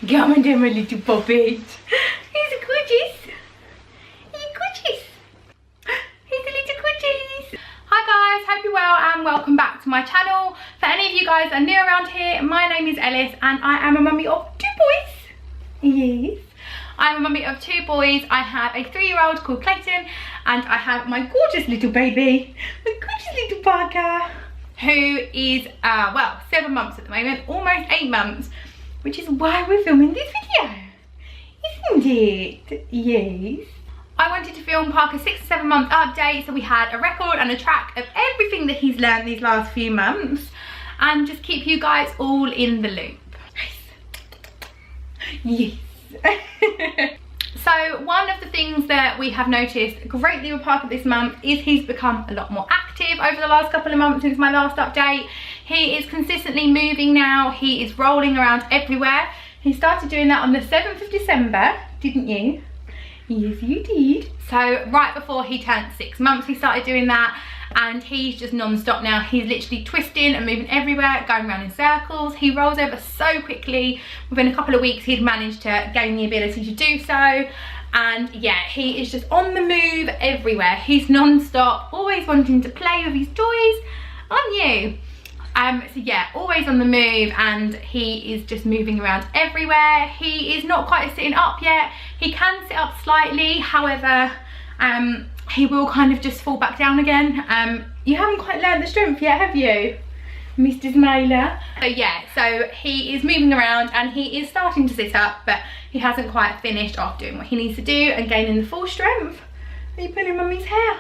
Come on down, my little puppet. He's a gorgeous. He's gorgeous. He's a little gorgeous. Hi guys, hope you're well and welcome back to my channel. For any of you guys that are new around here, my name is Ellis and I am a mummy of 2 boys. Yes. I'm a mummy of 2 boys. I have a 3-year-old called Klayton and I have my gorgeous little baby, my gorgeous little Parker, who is, well, 7 months at the moment, almost 8 months, which is why we're filming this video, isn't it? Yes. I wanted to film Parker's 6 to 7 month update, so we had a record and a track of everything that he's learned these last few months and just keep you guys all in the loop. Yes. So one of the things that we have noticed greatly with Parker this month is he's become a lot more active over the last couple of months since my last update. He is consistently moving now. He is rolling around everywhere. He started doing that on the 7th of December, didn't you? Yes, you did. So right before he turned 6 months, he started doing that. And he's just non-stop now. He's literally twisting and moving everywhere, going around in circles. He rolls over so quickly. Within a couple of weeks, he'd managed to gain the ability to do so. And yeah, he is just on the move everywhere. He's non-stop, always wanting to play with his toys, aren't you? So yeah, always on the move, and he is just moving around everywhere. He is not quite sitting up yet. He can sit up slightly, however, he will kind of just fall back down again. You haven't quite learned the strength yet, have you, Mr. Smiler? So yeah, so he is moving around and he is starting to sit up, but he hasn't quite finished off doing what he needs to do and gaining the full strength. Are you pulling mummy's hair?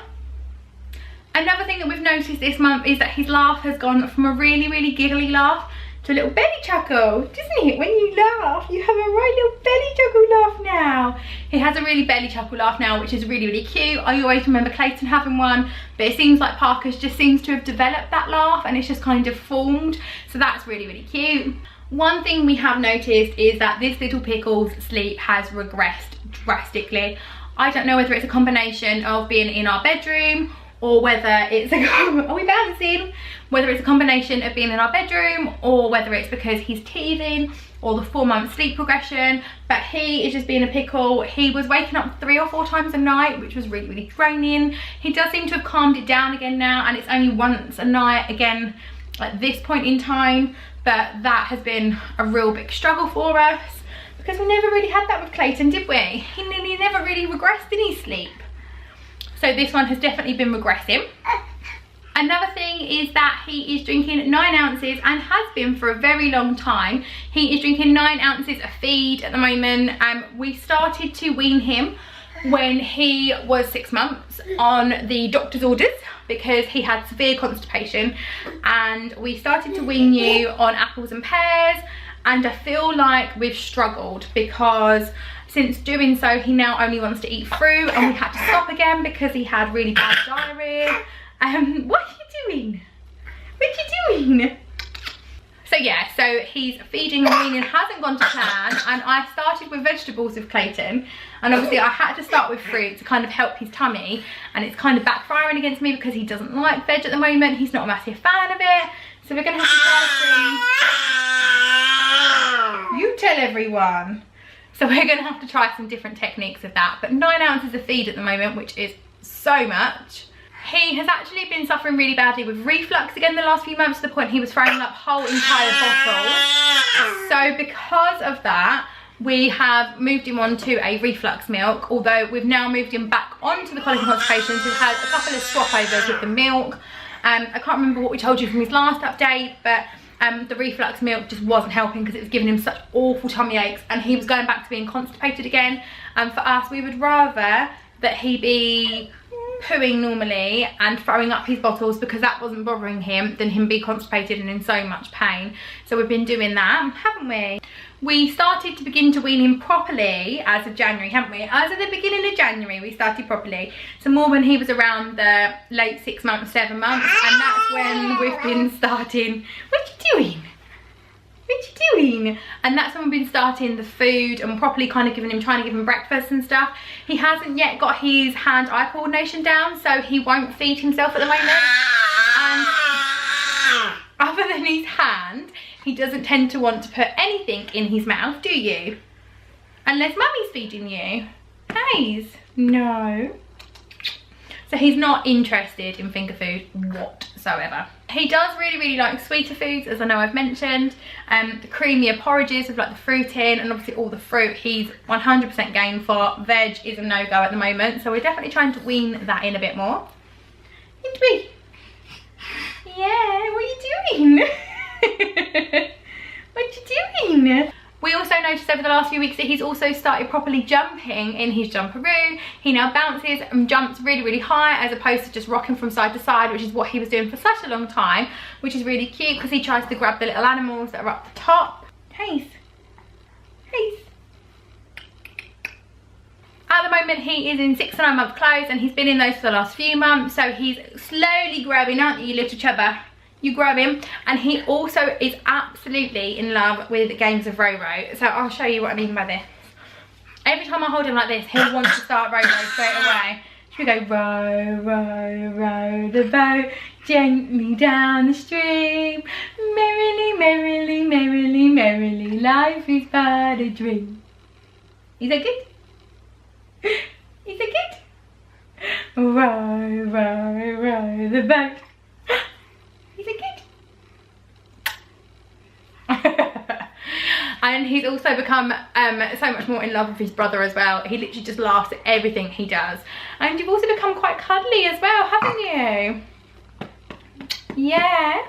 Another thing that we've noticed this month is that his laugh has gone from a really, really giggly laugh to a little belly chuckle, doesn't it? When you laugh, you have a right little belly chuckle laugh now. He has a really belly chuckle laugh now, which is really, really cute. I always remember Klayton having one, but it seems like Parker's just seems to have developed that laugh and it's just kind of formed. So that's really, really cute. One thing we have noticed is that this little pickle's sleep has regressed drastically. I don't know whether it's a combination of being in our bedroom or whether it's a, are we bouncing? Whether it's a combination of being in our bedroom or whether it's because he's teething or the 4-month sleep progression, but he is just being a pickle. He was waking up 3 or 4 times a night, which was really, really draining. He does seem to have calmed it down again now, and it's only once a night again at this point in time, but that has been a real big struggle for us because we never really had that with Klayton, did we? He never really regressed in his sleep. So this one has definitely been regressing. Another thing is that he is drinking 9 ounces and has been for a very long time. He is drinking 9 ounces of feed at the moment. We started to wean him when he was 6 months on the doctor's orders because he had severe constipation, and we started to wean you on apples and pears, and I feel like we've struggled because since doing so, he now only wants to eat fruit, and we had to stop again because he had really bad diarrhea. What are you doing? What are you doing? So yeah, so he's feeding and weaning hasn't gone to plan, and I started with vegetables with Klayton, and obviously I had to start with fruit to kind of help his tummy, and it's kind of backfiring against me because he doesn't like veg at the moment. He's not a massive fan of it, so we're gonna have to try some. You tell everyone. So we're gonna have to try some different techniques of that, but 9 ounces of feed at the moment, which is so much. He has actually been suffering really badly with reflux again the last few months, to the point he was throwing up whole entire bottles. So because of that, we have moved him on to a reflux milk, although we've now moved him back onto the colic and constipation, so we've had a couple of swap overs with the milk. I can't remember what we told you from his last update, but the reflux milk just wasn't helping because it was giving him such awful tummy aches, and he was going back to being constipated again. And for us, we would rather that he be pooing normally and throwing up his bottles because that wasn't bothering him than him be constipated and in so much pain. So we've been doing that, haven't we? We started to begin to wean him properly as of January, haven't we? As of the beginning of January, we started properly. So more when he was around the late 6 months, 7 months, and that's when we've been starting. What are you doing? What are you doing? And that's when we've been starting the food and properly kind of trying to give him breakfast and stuff. He hasn't yet got his hand-eye coordination down, so he won't feed himself at the moment. And other than his hand, he he doesn't tend to want to put anything in his mouth, do you? Unless mummy's feeding you. Hayes? No. So he's not interested in finger food whatsoever. He does really like sweeter foods, as I know I've mentioned. The creamier porridges with like the fruit in, and obviously all the fruit he's 100% game for. Veg is a no-go at the moment, so we're definitely trying to wean that in a bit more. Isn't we? Yeah, what are you doing? What are you doing? We also noticed over the last few weeks that he's also started properly jumping in his jumperoo. He now bounces and jumps really high, as opposed to just rocking from side to side, which is what he was doing for such a long time, which is really cute because he tries to grab the little animals that are up the top. Hayes. Hayes. At the moment he is in 6 to 9 month clothes, and he's been in those for the last few months, so he's slowly growing, aren't you, little chubber? You grab him. And he also is absolutely in love with games of row-row. So I'll show you what I mean by this. Every time I hold him like this, he'll want to start row-row straight away. Should we go row, row, row the boat gently down the stream. Merrily, merrily, merrily, merrily, life is but a dream. Is that good? Is that good? Row, row, row the boat. Is it good? And he's also become so much more in love with his brother as well. He literally just laughs at everything he does. And you've also become quite cuddly as well, haven't you? Yeah.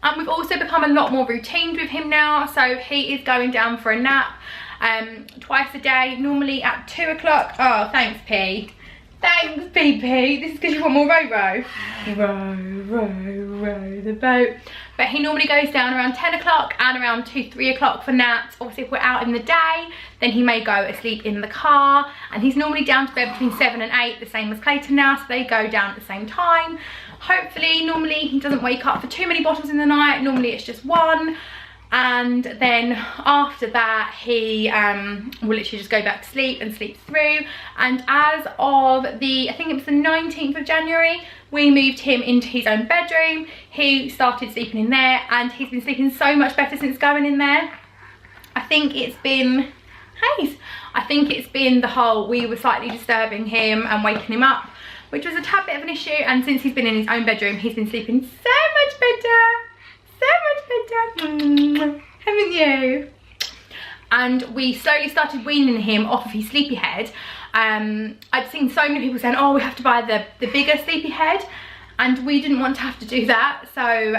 And we've also become a lot more routined with him now. So he is going down for a nap twice a day, normally at 2 o'clock. Oh, thanks, P. Thanks, PP. This is because you want more row-row. Row, row, row the boat. But he normally goes down around 10 o'clock and around 2, 3 o'clock for naps. Obviously, if we're out in the day, then he may go asleep in the car. And he's normally down to bed between 7 and 8, the same as Klayton now, so they go down at the same time. Hopefully, normally he doesn't wake up for too many bottles in the night. Normally it's just one. And then after that he will literally just go back to sleep and sleep through. And as of I think it was the 19th of January, we moved him into his own bedroom. He started sleeping in there, and he's been sleeping so much better since going in there. I think it's been the whole, we were slightly disturbing him and waking him up, which was a tad bit of an issue. And since he's been in his own bedroom, he's been sleeping so much better. So much better, haven't you? And we slowly started weaning him off of his sleepy head. I'd seen so many people saying, oh, we have to buy the bigger sleepy head, and we didn't want to have to do that. So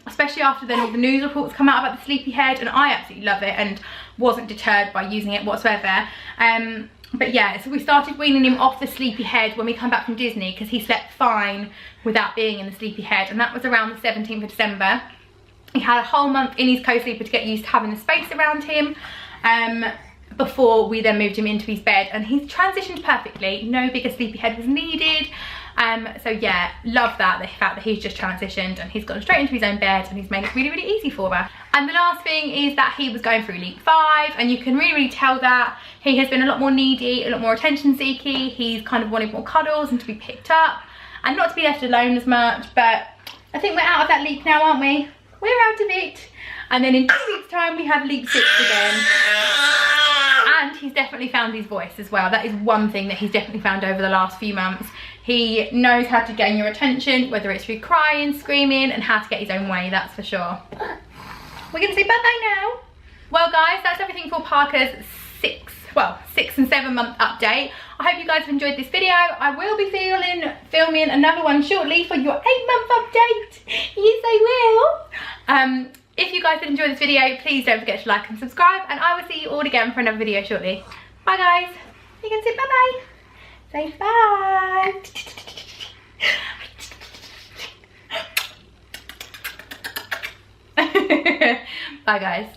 especially after then all the news reports come out about the sleepy head, and I absolutely love it and wasn't deterred by using it whatsoever. But yeah, so we started weaning him off the sleepy head when we come back from Disney, because he slept fine without being in the sleepy head, and that was around the 17th of December. He had a whole month in his co-sleeper to get used to having the space around him before we then moved him into his bed, and he's transitioned perfectly. No bigger sleepy head was needed. So yeah, love that, the fact that he's just transitioned and he's gone straight into his own bed, and he's made it really easy for her. And the last thing is that he was going through leap 5, and you can really tell that he has been a lot more needy, a lot more attention seeky. He's kind of wanted more cuddles and to be picked up and not to be left alone as much. But I think we're out of that leap now, aren't we? We're out of it. And then in 2 weeks time we have leap 6 again. And he's definitely found his voice as well. That is one thing that he's definitely found over the last few months. He knows how to gain your attention, whether it's through crying, screaming, and how to get his own way, that's for sure. We're gonna say bye-bye now. Well guys, that's everything for Parker's 6 and 7 month update. I hope you guys have enjoyed this video. I will be filming another one shortly for your 8-month update. Yes, I will. If you guys did enjoy this video, please don't forget to like and subscribe, and I will see you all again for another video shortly. Bye guys. You can say bye-bye. Say bye. Bye guys.